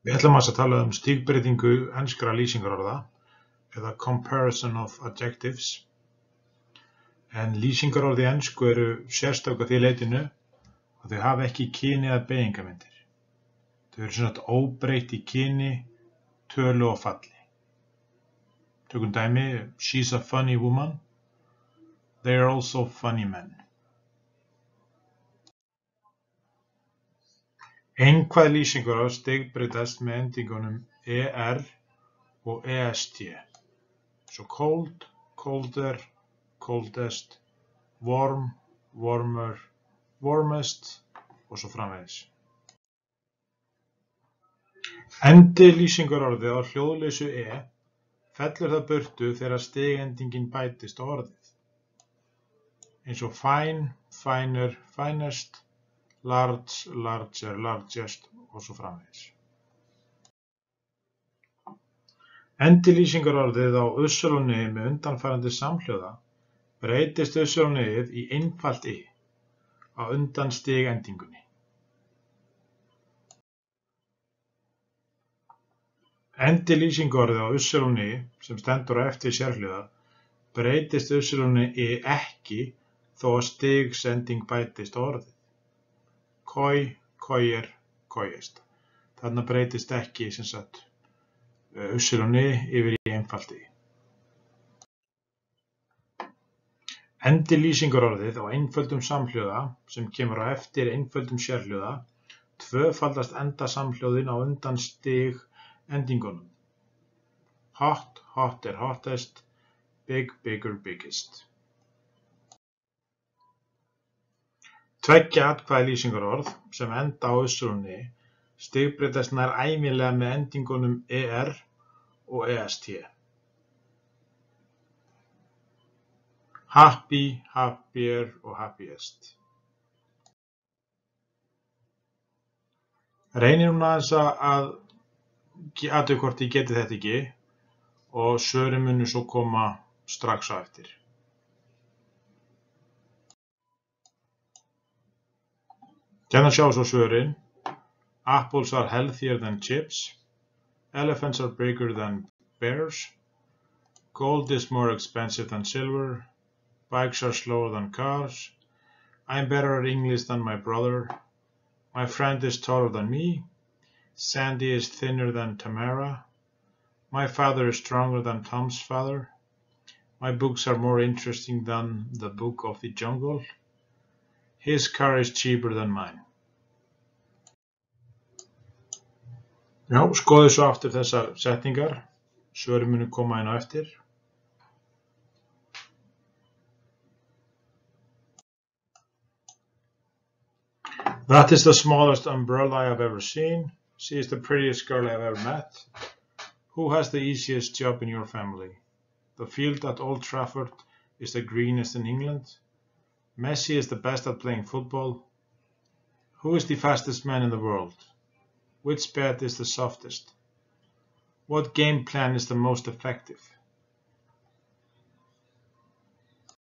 Við ætlum að tala stígbreytingu enskra lýsingarorða eða comparison of adjectives. En lýsingarorð í ensku eru sérstök að því leytinu að þau hafa ekki kyni eða beygingarmyndir. Þau eru sem sagt óbreytt í kyni, tölu og falli. Tökum dæmi, she's a funny woman. They are also funny men. Einkvæð lýsingarorð stigbreytast með endingunum er og est. Svo cold, colder, coldest, warm, warmer, warmest og svo framvegis. Endi lýsingarorði á hljóðlausu fellur það burtu þegar stigendingin bætist á orðið. Eins og fine, finer, finest, large, larger, largest og svo framvegis. Endi lýsingarorðið á ussur-og-ny með undanfarandi samhljóða breytist ussur-og-nyið í einfalt á undan stigendingunni. Endi lýsingarorðið á ussur-og-ny sem stendur á eftir sérhljóða breytist ussur-og-ny ekki þó að stigsending bætist á orðið. Koi, koier, koiest. Þarna breytist ekki ussur-og-ny yfir í einfalt Endi lýsingarorðið á einföldum samhljóða sem kemur á eftir einföldum sérhljóða tvöfaldast endasamhljóðin á undan stigendingunum. Hot, hotter, hottest, big, bigger, biggest. Tveggja atkvæða lýsingarorð sem enda á ussur-og-ny stigbreytast nær ævinlega með endingunum er og est. Happy, happier og happiest. Reynir núna aðeins að athuga hvort ég geti þetta ekki og svörin munu svo koma strax á eftir. Hérna sjá svo svörin. Apples are healthier than chips. Elephants are bigger than bears. Gold is more expensive than silver. Bikes are slower than cars. I'm better at English than my brother. My friend is taller than me. Sandy is thinner than Tamara. My father is stronger than Tom's father. My books are more interesting than the book of the jungle. His car is cheaper than mine. Já, skoðu svo aftur þessar setningar. Svörin munu koma inn á eftir. That is the smallest umbrella I have ever seen. She is the prettiest girl I have ever met. Who has the easiest job in your family? The field at Old Trafford is the greenest in England. Messi is the best at playing football. Who is the fastest man in the world? Which bed is the softest? What game plan is the most effective?